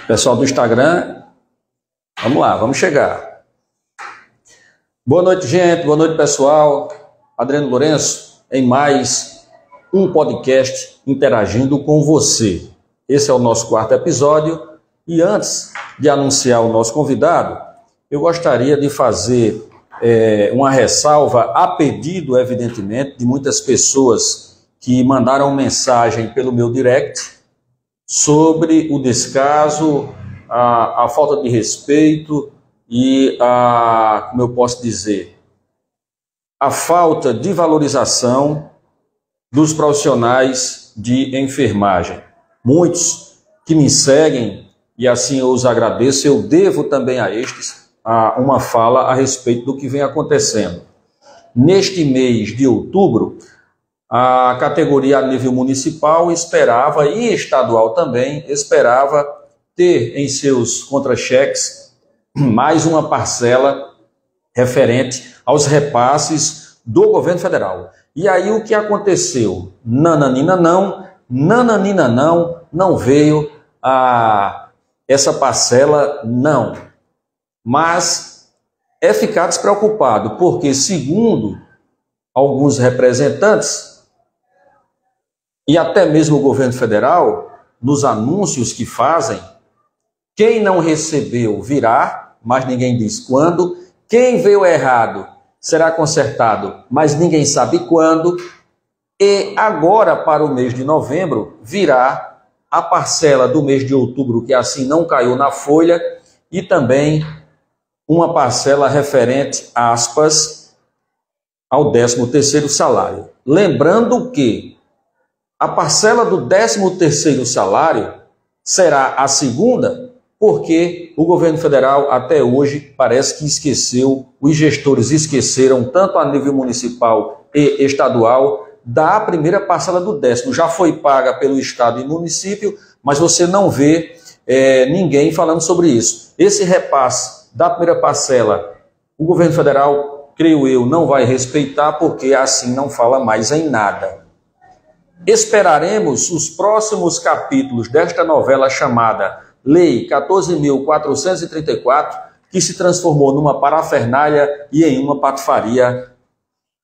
Pessoal do Instagram, vamos lá, vamos chegar. Boa noite, gente. Boa noite, pessoal. Adriano Lourenço, em mais um podcast interagindo com você. Esse é o nosso quarto episódio. E antes de anunciar o nosso convidado, eu gostaria de fazer uma ressalva a pedido, evidentemente, de muitas pessoas que mandaram mensagem pelo meu direct sobre o descaso, a falta de respeito e como eu posso dizer, a falta de valorização dos profissionais de enfermagem. Muitos que me seguem, e assim eu os agradeço, eu devo também a estes uma fala a respeito do que vem acontecendo. Neste mês de outubro, a categoria a nível municipal esperava, e estadual também, esperava ter em seus contra-cheques mais uma parcela referente aos repasses do governo federal. E aí o que aconteceu? Nananina não veio essa parcela, não. Mas é ficar despreocupado, porque segundo alguns representantes, e até mesmo o governo federal, nos anúncios que fazem, quem não recebeu virá, mas ninguém diz quando. Quem veio errado será consertado, mas ninguém sabe quando. E agora, para o mês de novembro, virá a parcela do mês de outubro, que assim não caiu na folha, e também uma parcela referente, aspas, ao 13º salário. Lembrando que a parcela do 13º salário será a segunda, porque o governo federal até hoje parece que esqueceu, os gestores esqueceram, tanto a nível municipal e estadual, da primeira parcela do 10º. Já foi paga pelo estado e município, mas você não vê ninguém falando sobre isso. Esse repasse da primeira parcela, o governo federal, creio eu, não vai respeitar, porque assim não fala mais em nada. Esperaremos os próximos capítulos desta novela chamada Lei 14.434, que se transformou numa parafernália e em uma patifaria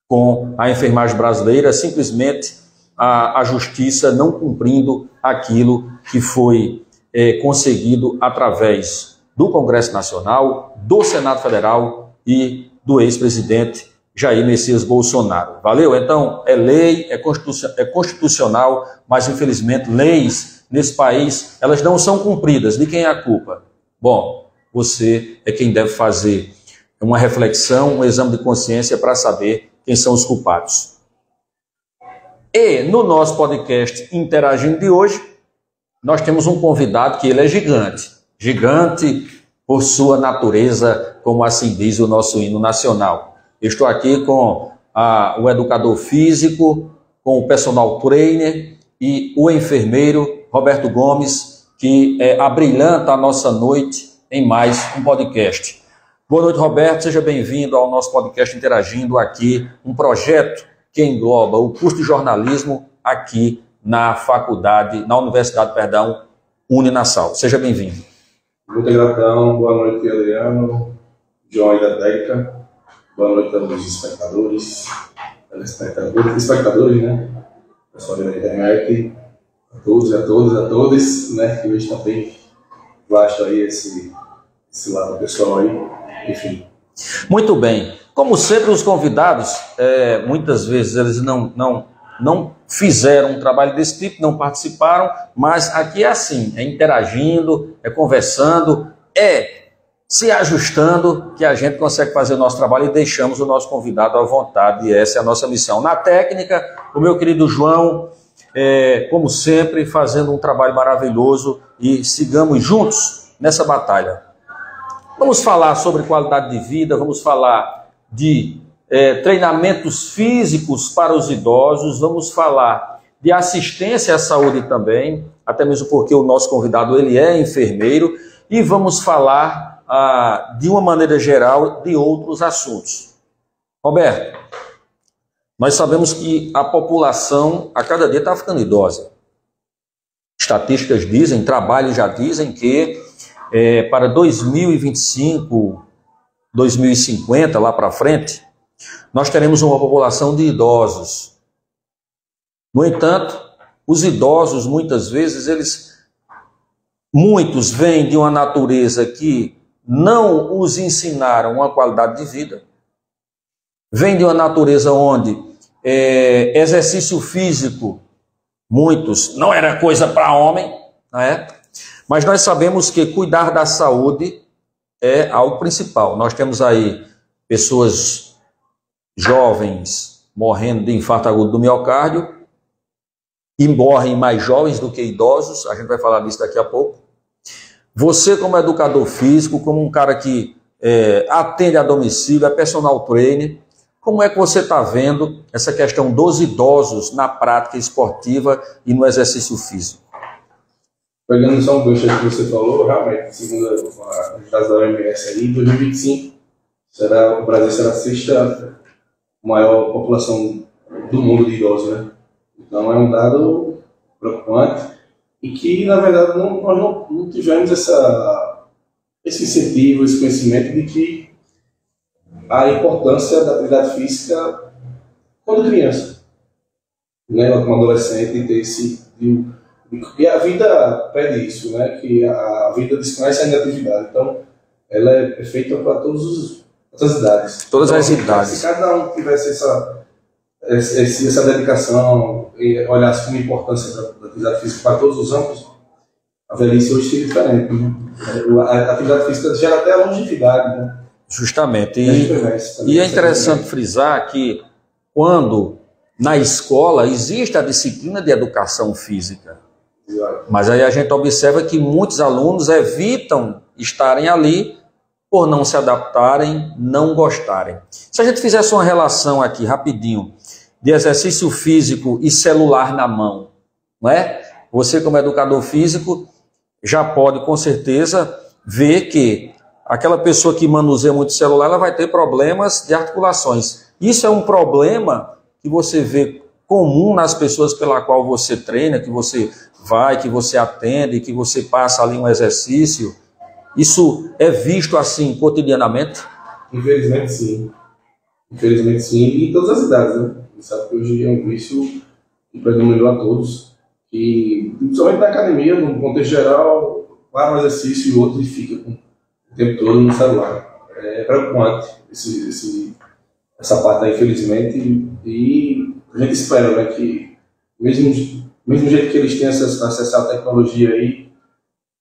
com a enfermagem brasileira, simplesmente a justiça não cumprindo aquilo que foi conseguido através do Congresso Nacional, do Senado Federal e do ex-presidente Jair Messias Bolsonaro. Valeu? Então, é lei, é constitucional, mas infelizmente leis nesse país, elas não são cumpridas. De quem é a culpa? Bom, você é quem deve fazer uma reflexão, um exame de consciência para saber quem são os culpados. E no nosso podcast Interagindo de hoje, nós temos um convidado que ele é gigante. Gigante por sua natureza, como assim diz o nosso hino nacional. Estou aqui com o educador físico, com o personal trainer e o enfermeiro Roberto Gomes, que abrilhanta a nossa noite em mais um podcast. Boa noite, Roberto. Seja bem-vindo ao nosso podcast Interagindo aqui, um projeto que engloba o curso de jornalismo aqui na Universidade, Uninasal. Seja bem-vindo. Muita gratidão, boa noite, Adriano, João e da Teca, boa noite aos espectadores, né? Pessoal da internet, a todos, né? Que hoje também vasto aí esse lado pessoal aí, enfim. Muito bem. Como sempre, os convidados, muitas vezes eles não fizeram um trabalho desse tipo, não participaram, mas aqui é assim, é interagindo, é conversando, é se ajustando que a gente consegue fazer o nosso trabalho e deixamos o nosso convidado à vontade, e essa é a nossa missão. Na técnica, o meu querido João, como sempre, fazendo um trabalho maravilhoso e sigamos juntos nessa batalha. Vamos falar sobre qualidade de vida, vamos falar de treinamentos físicos para os idosos, vamos falar de assistência à saúde também, até mesmo porque o nosso convidado ele é enfermeiro, e vamos falar de uma maneira geral de outros assuntos. Roberto, nós sabemos que a população a cada dia está ficando idosa. Estatísticas dizem, trabalhos já dizem que para 2025, 2050, lá para frente, nós teremos uma população de idosos. No entanto, os idosos, muitas vezes, muitos vêm de uma natureza que não os ensinaram uma qualidade de vida, vêm de uma natureza onde exercício físico, muitos, não era coisa para homem, não é? Mas nós sabemos que cuidar da saúde é algo principal. Nós temos aí pessoas jovens morrendo de infarto agudo do miocárdio, e morrem mais jovens do que idosos, a gente vai falar disso daqui a pouco. Você, como educador físico, como um cara que atende a domicílio, é personal trainer, como é que você está vendo essa questão dos idosos na prática esportiva e no exercício físico? Pegando só um gancho que você falou, realmente, segundo os dados da OMS, aí, em 2025, o Brasil será a sexta maior população do mundo de idosos, né? Então é um dado preocupante e que, na verdade, nós não tivemos esse incentivo, esse conhecimento de que a importância da atividade física quando criança, né, como adolescente, ter e a vida pede isso, né, que a vida descansa em atividade, então ela é feita para todas as idades. Todas as idades. Se cada um tivesse essa dedicação e olhasse como importância da atividade física para todos os âmbitos, a velhice hoje seria diferente, né? A atividade física gera até a longevidade, né? Justamente. E é interessante frisar que quando na escola existe a disciplina de educação física, mas aí a gente observa que muitos alunos evitam estarem ali por não se adaptarem, não gostarem. Se a gente fizesse uma relação aqui rapidinho de exercício físico e celular na mão, não é? Você, como educador físico, já pode com certeza ver que aquela pessoa que manuseia muito celular, ela vai ter problemas de articulações. Isso é um problema que você vê comum nas pessoas pela qual você treina, que você vai, que você atende, que você passa ali um exercício. Isso é visto assim cotidianamente? Infelizmente sim. Infelizmente sim, e em todas as idades, né? Você sabe que hoje é um vício que predominou a todos. E principalmente na academia, no contexto geral, vai um exercício e outro e fica o tempo todo no celular. É preocupante essa parte aí, infelizmente, e a gente espera, né, que mesmo jeito que eles têm acesso à tecnologia aí,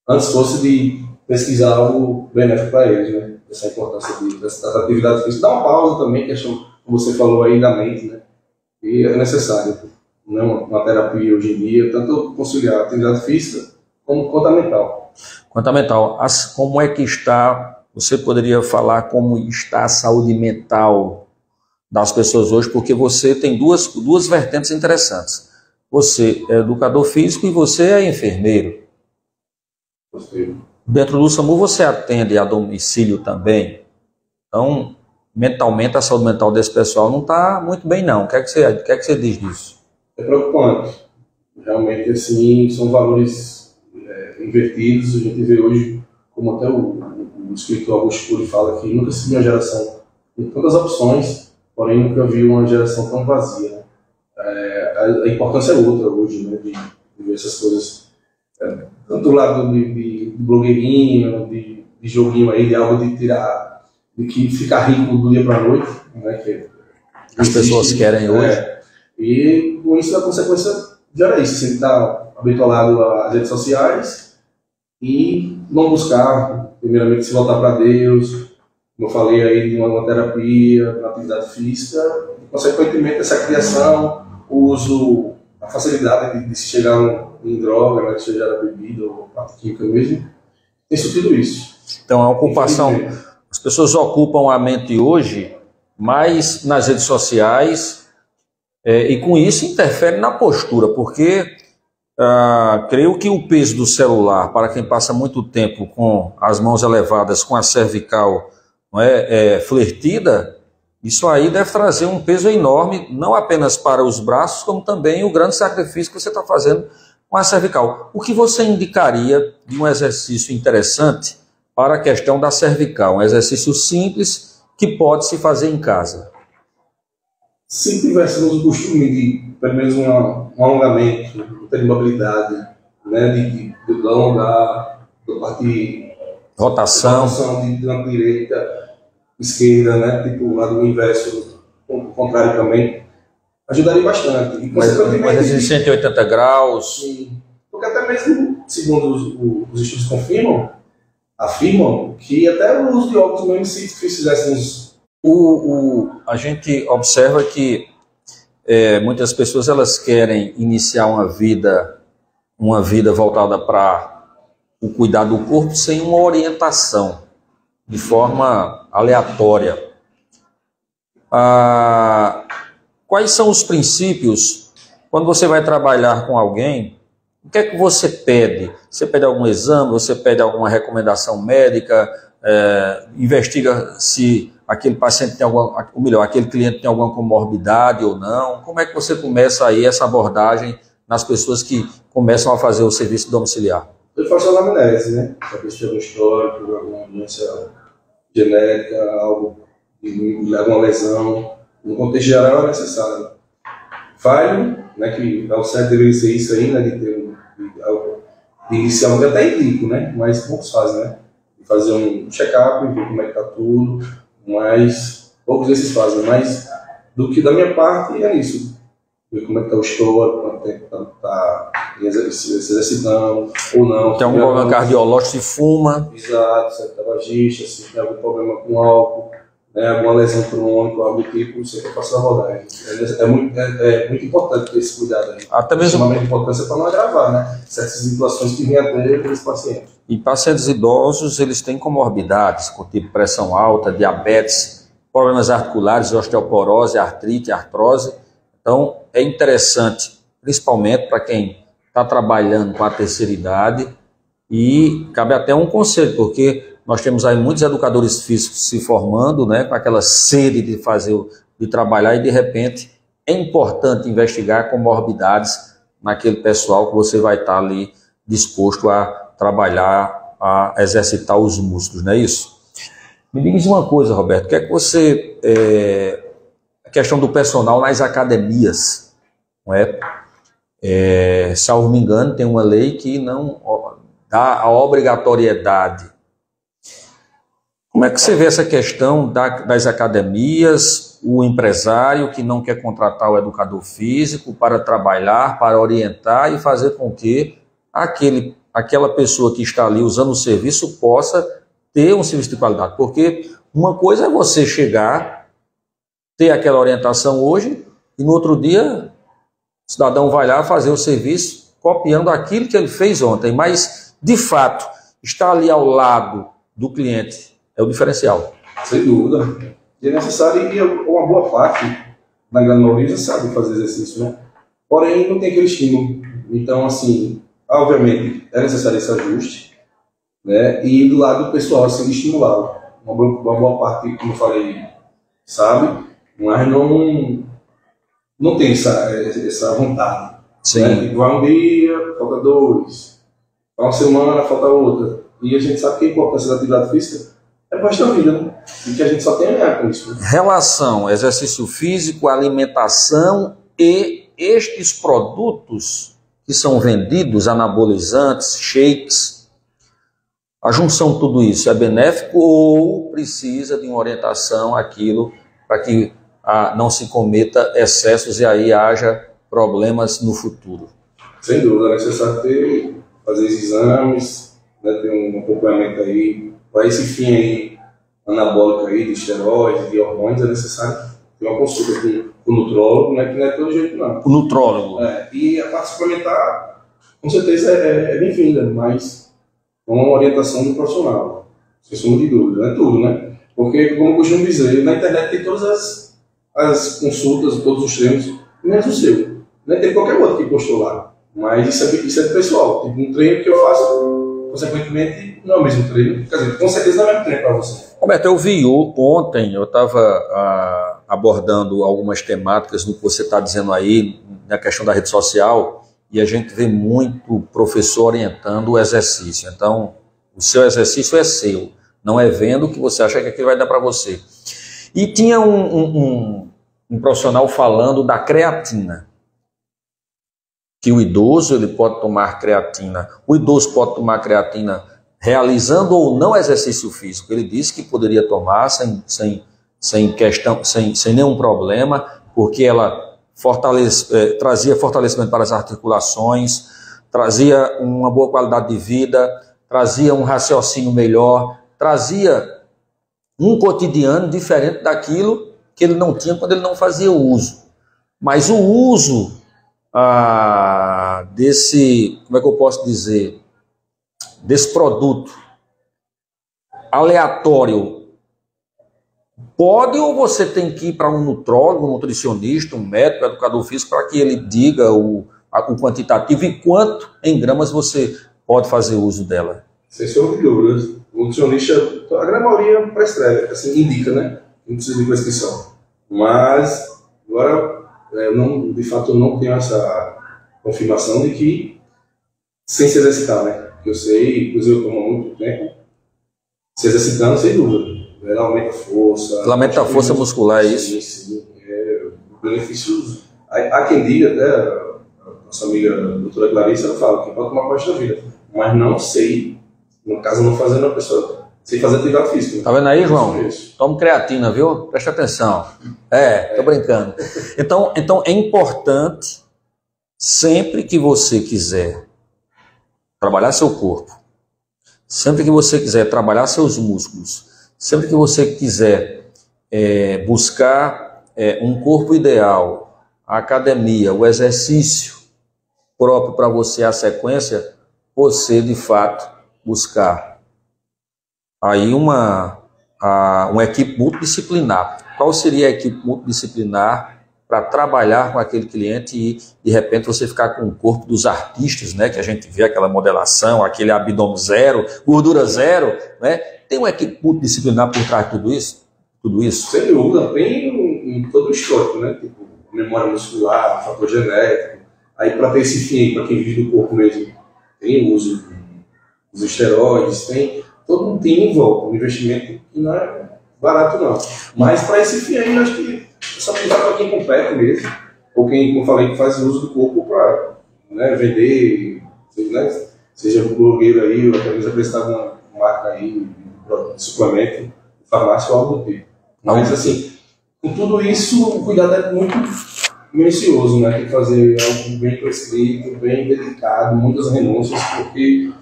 antes fosse de pesquisar algo benéfico para eles, né? Essa importância dessa atividade física. Dá uma pausa também, que como você falou aí, da mente, né? E é necessário, né? Uma terapia hoje em dia, tanto conciliar a atividade física quanto a mental. Quanto a mental, como é que está, você poderia falar como está a saúde mental das pessoas hoje, porque você tem duas vertentes interessantes. Você é educador físico e você é enfermeiro. Gostei. Dentro do SAMU você atende a domicílio também. Então, mentalmente, a saúde mental desse pessoal não está muito bem, não. O que é que você diz disso? É preocupante. Realmente, assim, são valores invertidos. A gente vê hoje, como até o escritor Augusto Cury fala, que nunca se viu uma geração com tantas opções, porém nunca viu uma geração tão vazia, né? A importância é outra hoje, né, de ver essas coisas. Tanto do lado de blogueirinho, de joguinho aí, de algo de tirar, de que ficar rico do dia para a noite, né, que as pessoas querem hoje. E com isso a consequência gera isso, você está habituado às redes sociais e não buscar, primeiramente, se voltar para Deus, como eu falei aí, de uma terapia, uma atividade física, e, consequentemente essa criação, o uso, a facilidade de se chegar em droga, né, seja a bebida ou a química mesmo, tem tudo isso. Então a ocupação, as pessoas ocupam a mente hoje mais nas redes sociais e com isso interfere na postura, porque creio que o peso do celular, para quem passa muito tempo com as mãos elevadas, com a cervical flertida, isso aí deve trazer um peso enorme, não apenas para os braços, como também o grande sacrifício que você está fazendo com a cervical. O que você indicaria de um exercício interessante para a questão da cervical. Um exercício simples que pode se fazer em casa. Se tivéssemos o costume de, pelo menos, um alongamento, ter mobilidade, né, de alongar, da parte rotação de uma direita, esquerda, né, tipo o lado inverso, o contrário também, ajudaria bastante. E, mas de 180 graus. Sim, porque até mesmo, segundo os estudos afirmam que até o uso de óculos mesmo, se fizéssemos... A gente observa que muitas pessoas elas querem iniciar uma vida voltada para o cuidado do corpo sem uma orientação, de forma aleatória. Quais são os princípios quando você vai trabalhar com alguém? O que é que você pede? Você pede algum exame? Você pede alguma recomendação médica? Investiga se aquele paciente tem aquele cliente tem alguma comorbidade ou não? Como é que você começa aí essa abordagem nas pessoas que começam a fazer o serviço domiciliar? Eu faço a anamnese, né? Para ver se tem algum histórico, alguma doença genética, alguma lesão. No contexto geral é necessário. Falho, né? Que ao certo deveria ser isso aí, né? De iniciar, eu até indico, né? Mas poucos fazem, né? De fazer um check-up, ver como é que tá tudo, mas poucos desses fazem. Mas do que da minha parte é isso. Ver como é que está o histórico, quanto tempo está se exercitando ou não. Tem algum problema cardiológico, se fuma. Exato, se é tabagista, se tem algum problema com álcool, né, alguma lesão crônica, algo do tipo, você tem que passar a rodagem. É muito importante ter esse cuidado aí. Até mesmo extremamente importância para não agravar, né? Certas situações que vêm a ter aqueles pacientes. E pacientes idosos, eles têm comorbidades, com tipo pressão alta, diabetes, problemas articulares, osteoporose, artrite, artrose. Então, é interessante, principalmente para quem está trabalhando com a terceira idade, e cabe até um conselho, porque nós temos aí muitos educadores físicos se formando, né, com aquela sede de trabalhar, e de repente é importante investigar comorbidades naquele pessoal que você vai estar ali disposto a trabalhar, a exercitar os músculos, não é isso? Me diz uma coisa, Roberto, o que é que você... a questão do personal nas academias, não é? Salvo me engano, tem uma lei que não dá a obrigatoriedade. Como é que você vê essa questão das academias, o empresário que não quer contratar o educador físico para trabalhar, para orientar e fazer com que aquela pessoa que está ali usando o serviço possa ter um serviço de qualidade? Porque uma coisa é você chegar, ter aquela orientação hoje, e no outro dia o cidadão vai lá fazer o serviço copiando aquilo que ele fez ontem, mas de fato estar ali ao lado do cliente é o diferencial. Sem dúvida. E é necessário, e uma boa parte, na grande maioria, sabe fazer exercício, né? Porém, não tem aquele estímulo. Então, assim, obviamente, é necessário esse ajuste, né? E do lado do pessoal, assim, estimulá-lo. Uma boa parte, como eu falei, sabe, mas não tem essa vontade. Sim. Né? Vai um dia, falta dois. Vai uma semana, falta outra. E a gente sabe que a importância da atividade física é para esta vida, né? E que a gente só tem a ganhar com isso. Né? Relação, exercício físico, alimentação e estes produtos que são vendidos, anabolizantes, shakes, a junção de tudo isso é benéfico ou precisa de uma orientação àquilo para que não se cometa excessos e aí haja problemas no futuro? Sem dúvida, é necessário fazer esses exames, né, ter um acompanhamento aí, para esse fim aí, anabólico aí, de esteroides, de hormônios, é necessário ter uma consulta com o nutrólogo, né, que não é todo jeito não. O nutrólogo. E a parte suplementar, com certeza é bem-vinda, mas com uma orientação do profissional, sem sombra de dúvida, não é tudo, né? Porque, como eu costumo dizer, na internet tem todas as consultas, todos os treinos, menos o seu. Né? Tem qualquer outro que postou lá, mas isso é pessoal. Tipo, um treino que eu faço, consequentemente, não é o mesmo treino. Quer dizer, com certeza não é o mesmo treino para você. Roberto, eu vi ontem, eu estava abordando algumas temáticas no que você está dizendo aí, na questão da rede social, e a gente vê muito professor orientando o exercício. Então, O seu exercício é seu. Não é vendo que você acha que aquilo vai dar para você. E tinha um profissional falando da creatina. Que o idoso ele pode tomar creatina. O idoso pode tomar creatina realizando ou não exercício físico. Ele disse que poderia tomar sem nenhum problema, porque ela trazia fortalecimento para as articulações, trazia uma boa qualidade de vida, trazia um raciocínio melhor, trazia um cotidiano diferente daquilo que ele não tinha quando ele não fazia o uso. Mas o uso desse, como é que eu posso dizer, desse produto aleatório, pode, ou você tem que ir para um nutrólogo, um nutricionista, um médico, um educador físico, para que ele diga o quantitativo e quanto em gramas você pode fazer uso dela? Sem sombra de dúvidas. O nutricionista, a grande maioria prescreve, assim, indica, né? Não precisa de prescrição. Mas, agora, de fato, eu não tenho essa confirmação de que sem se exercitar, né? Porque eu sei, inclusive eu tomo muito tempo, se exercitando, sem dúvida. Ela aumenta a força. Ela aumenta a força muscular, é isso? Sim. Benefícios. Há quem diga, até a nossa amiga a doutora Clarice, ela fala que pode tomar parte da vida. Mas não sei, no caso, não fazendo a pessoa sem fazer atividade física. Né? Tá vendo aí, João? Toma creatina, viu? Presta atenção. Tô brincando. Então é importante, sempre que você quiser trabalhar seu corpo, sempre que você quiser trabalhar seus músculos, sempre que você quiser buscar um corpo ideal, a academia, o exercício próprio para você, a sequência, você de fato buscar aí uma equipe multidisciplinar. Qual seria a equipe multidisciplinar para trabalhar com aquele cliente e de repente você ficar com o corpo dos artistas, né? Que a gente vê aquela modelação, aquele abdômen zero, gordura zero, né? Tem uma equipe multidisciplinar por trás de tudo isso? Sem dúvida, tem todo o histórico, né? Tipo, memória muscular, fator genético. Aí para ter esse fim, para quem vive do corpo mesmo, tem o uso dos esteroides, tem todo um time em volta, um investimento que não é barato não. Mas para esse fim aí, eu acho que só tem para quem compete mesmo, ou quem, como eu falei, que faz uso do corpo para, né, vender, né, seja um blogueiro aí, ou até mesmo apresentar uma marca aí, de suplemento, farmácia ou algo do tipo. Mas assim, com tudo isso, o cuidado é muito minucioso, né? Tem que fazer algo bem prescrito, bem delicado, muitas renúncias, porque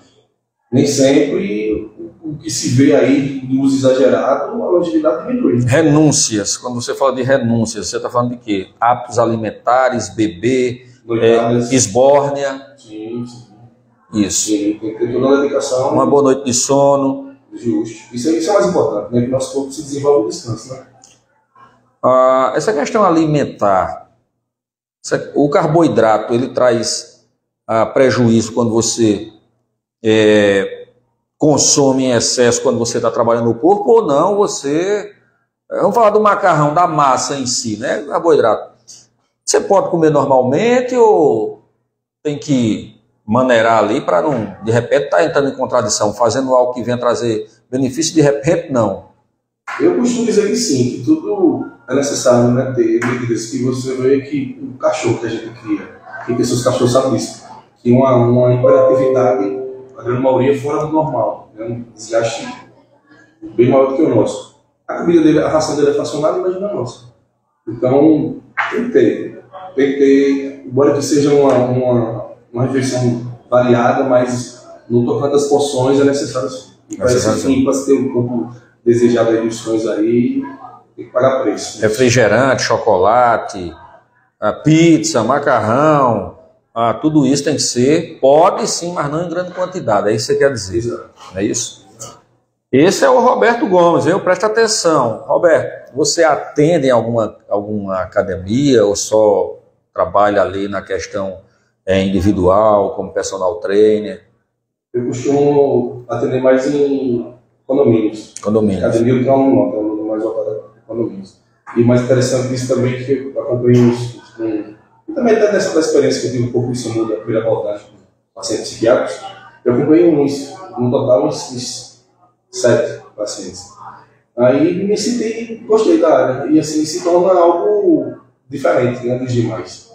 nem sempre o que se vê aí de uso exagerado, a longevidade diminui. Renúncias. Quando você fala de renúncias, você está falando de quê? Hábitos alimentares, bebê, esbórnia. Sim. Isso. Sim, tem que ter toda a dedicação. Uma boa noite de sono. Justo. Isso é mais importante, né? Que o nosso corpo se desenvolve no descanso, né? Essa questão alimentar, o carboidrato, ele traz prejuízo quando você consome em excesso quando você está trabalhando no corpo, ou não, vamos falar do macarrão, da massa em si, né? Carboidrato. Você pode comer normalmente ou tem que maneirar ali para não, de repente, estar entrando em contradição, fazendo algo que venha trazer benefício, de repente, não? Eu costumo dizer que sim, que tudo é necessário, né? Ter medidas que você vê que o cachorro que a gente cria, que tem seus cachorros sabem disso, que uma hiperatividade, a grande maioria, fora do normal, né? Um desgaste bem maior do que o nosso. A comida dele, a ração dele é fracionada, imagina a nossa. Então, tem que ter, embora que seja uma refeição variada, mas no tocante das porções é necessário sim. E para esse fim, para ter um pouco desejado de sonhos aí, tem que pagar preço. Refrigerante, chocolate, pizza, macarrão, tudo isso tem que ser, pode sim, mas não em grande quantidade, é isso que você quer dizer. Exato. É isso? Esse é o Roberto Gomes, viu? Presta atenção. Roberto, você atende em alguma academia ou só trabalha ali na questão individual, como personal trainer? Eu costumo atender mais em condomínios. Academia eu tenho um mais voltado a condomínios. E mais interessante disso também é que eu acompanho e também dessa experiência que eu tive um pouco isso muda, a primeira abordagem com pacientes psiquiátricos, eu acompanho uns No total, uns 7 pacientes. Aí me senti, gostei da área, e assim se torna algo diferente, né, dos demais,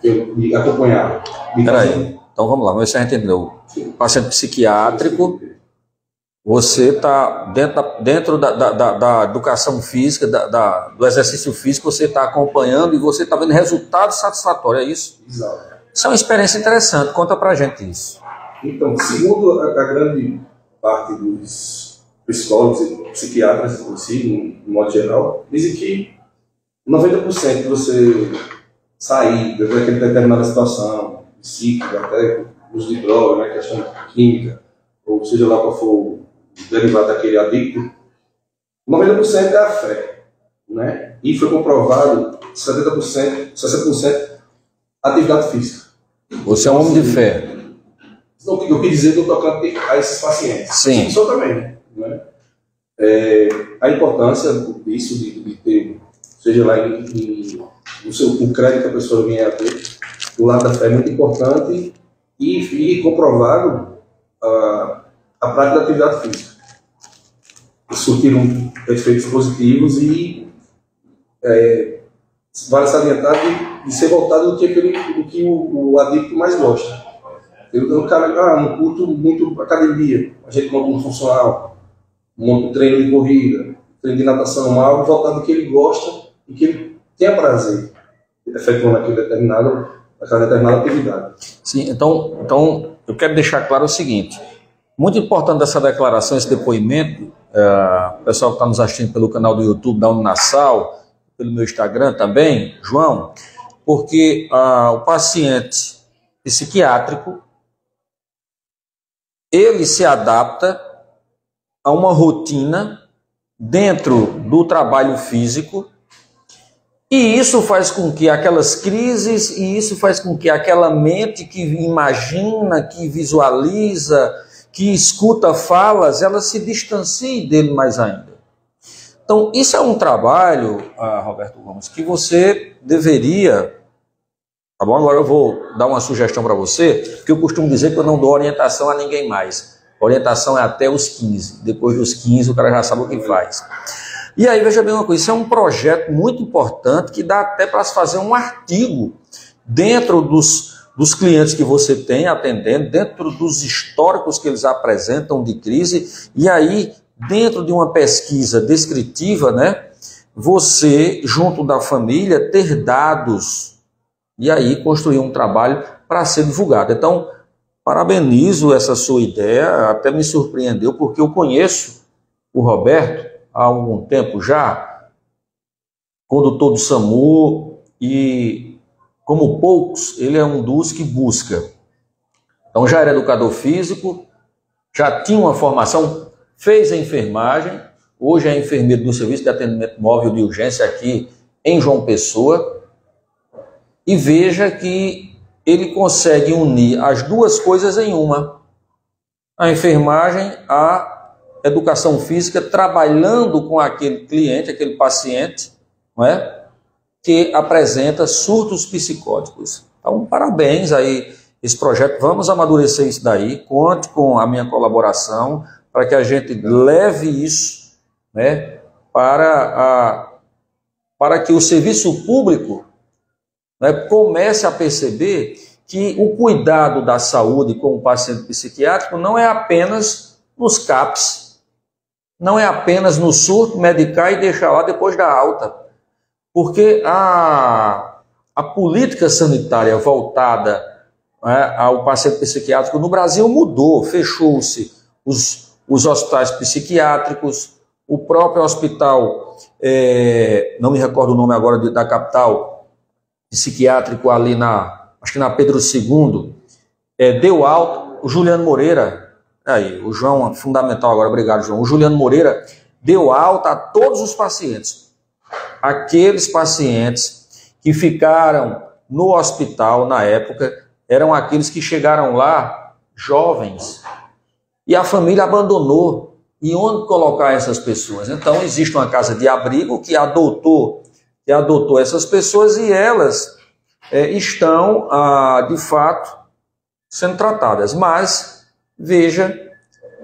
de acompanhar. Peraí, então vamos lá, vamos ver se a gente entendeu. Paciente psiquiátrico, você está dentro da educação física, do exercício físico, você está acompanhando e você está vendo resultado satisfatório, é isso? Exato. Isso é uma experiência interessante, conta pra gente isso. Então, segundo a grande parte dos psicólogos e psiquiatras em si, no modo geral, dizem que 90% de você sair daquela determinada situação, psíquica, até uso de droga, né, questão química, ou seja lá qual for o derivado daquele adicto, 90% é a fé, né? E foi comprovado 60% atividade física. Você é um homem de fé. Não, eu quis dizer que eu tocando a esses pacientes. Sim. Só também, né? A importância disso, de ter, seja lá o crédito que a pessoa venha a ter, do lado da fé é muito importante e comprovado a prática da atividade física. Surtiram efeitos positivos e vale salientar de ser voltado do que o adicto mais gosta. Eu cara, não curto muito academia, a gente monta um funcional, monta um treino de corrida, treino de natação, algo voltado do que ele gosta e que ele tenha prazer efetuando aquela determinada atividade. Sim, então eu quero deixar claro o seguinte, muito importante dessa declaração, esse depoimento, o pessoal que está nos assistindo pelo canal do YouTube da Uninasal, pelo meu Instagram também, João, porque o paciente psiquiátrico, ele se adapta a uma rotina dentro do trabalho físico e isso faz com que aquelas crises e isso faz com que aquela mente que imagina, que visualiza, que escuta falas, ela se distancie dele mais ainda. Então, isso é um trabalho, Roberto Gomes, que você deveria... Tá bom? Agora eu vou dar uma sugestão para você, porque eu costumo dizer que eu não dou orientação a ninguém mais. A orientação é até os 15. Depois dos 15 o cara já sabe o que faz. E aí, veja bem uma coisa, isso é um projeto muito importante que dá até para se fazer um artigo dentro dos clientes que você tem atendendo, dentro dos históricos que eles apresentam de crise, e aí, dentro de uma pesquisa descritiva, né, você, junto da família, ter dados e aí construir um trabalho para ser divulgado. Então, parabenizo essa sua ideia, até me surpreendeu, porque eu conheço o Roberto há algum tempo já, condutor do SAMU, e como poucos, ele é um dos que busca. Então já era educador físico, já tinha uma formação, fez a enfermagem, hoje é enfermeiro do Serviço de Atendimento Móvel de Urgência aqui em João Pessoa, e veja que ele consegue unir as duas coisas em uma. A enfermagem, a educação física, trabalhando com aquele cliente, aquele paciente, não é? Que apresenta surtos psicóticos. Então, parabéns aí, esse projeto. Vamos amadurecer isso daí. Conte com a minha colaboração para que a gente leve isso, né, para que o serviço público, né, comece a perceber que o cuidado da saúde com o paciente psiquiátrico não é apenas nos CAPs, não é apenas no surto, medicar e deixar lá depois da alta. Porque a política sanitária voltada, né, ao paciente psiquiátrico no Brasil mudou, fechou-se os hospitais psiquiátricos, o próprio hospital, não me recordo o nome agora da capital, psiquiátrico ali acho que na Pedro II, deu alta, o Juliano Moreira, aí, o João, fundamental agora, obrigado João, o Juliano Moreira deu alta a todos os pacientes, aqueles pacientes que ficaram no hospital na época, eram aqueles que chegaram lá jovens, e a família abandonou, e onde colocar essas pessoas? Então existe uma casa de abrigo que adotou essas pessoas e elas estão, de fato, sendo tratadas. Mas veja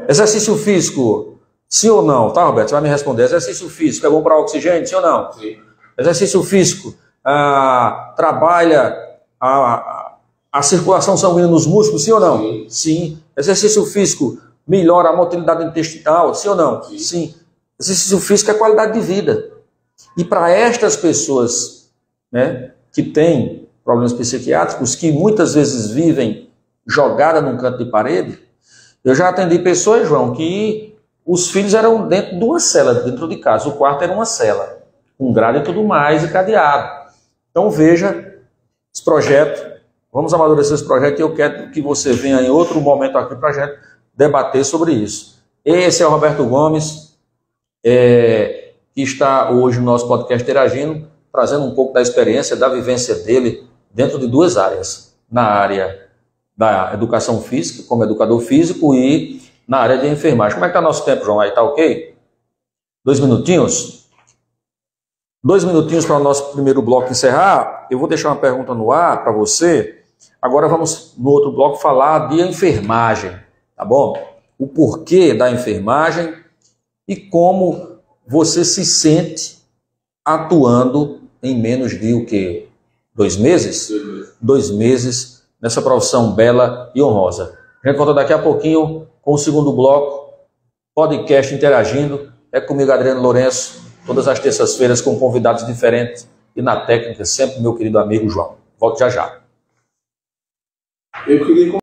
Exercício físico, sim ou não? Tá, Roberto? Você vai me responder. Exercício físico é bom para oxigênio, sim ou não? Sim. Exercício físico trabalha a circulação sanguínea nos músculos, sim ou não? Sim. Sim. Exercício físico melhora a motilidade intestinal, sim ou não? Sim. Sim. Exercício físico é qualidade de vida. E para estas pessoas, né, que têm problemas psiquiátricos, que muitas vezes vivem jogada num canto de parede, eu já atendi pessoas, João, que os filhos eram dentro de uma cela, dentro de casa. O quarto era uma cela, com grade e tudo mais, e cadeado. Então veja esse projeto, vamos amadurecer esse projeto e eu quero que você venha em outro momento aqui para a gente debater sobre isso. Esse é o Roberto Gomes, que está hoje no nosso podcast Interagindo, trazendo um pouco da experiência, da vivência dele dentro de duas áreas. Na área da educação física, como educador físico, e na área de enfermagem. Como é que está nosso tempo, João? Aí tá ok? 2 minutinhos? 2 minutinhos para o nosso primeiro bloco encerrar. Eu vou deixar uma pergunta no ar para você. Agora vamos, no outro bloco, falar de enfermagem, tá bom? O porquê da enfermagem e como você se sente atuando em menos de o quê? 2 meses? 2 meses. 2 meses nessa profissão bela e honrosa. A gente conta daqui a pouquinho com o segundo bloco, podcast Interagindo. É comigo, Adriano Lourenço, todas as terças-feiras com convidados diferentes e na técnica sempre meu querido amigo João. Volto já já. Eu queria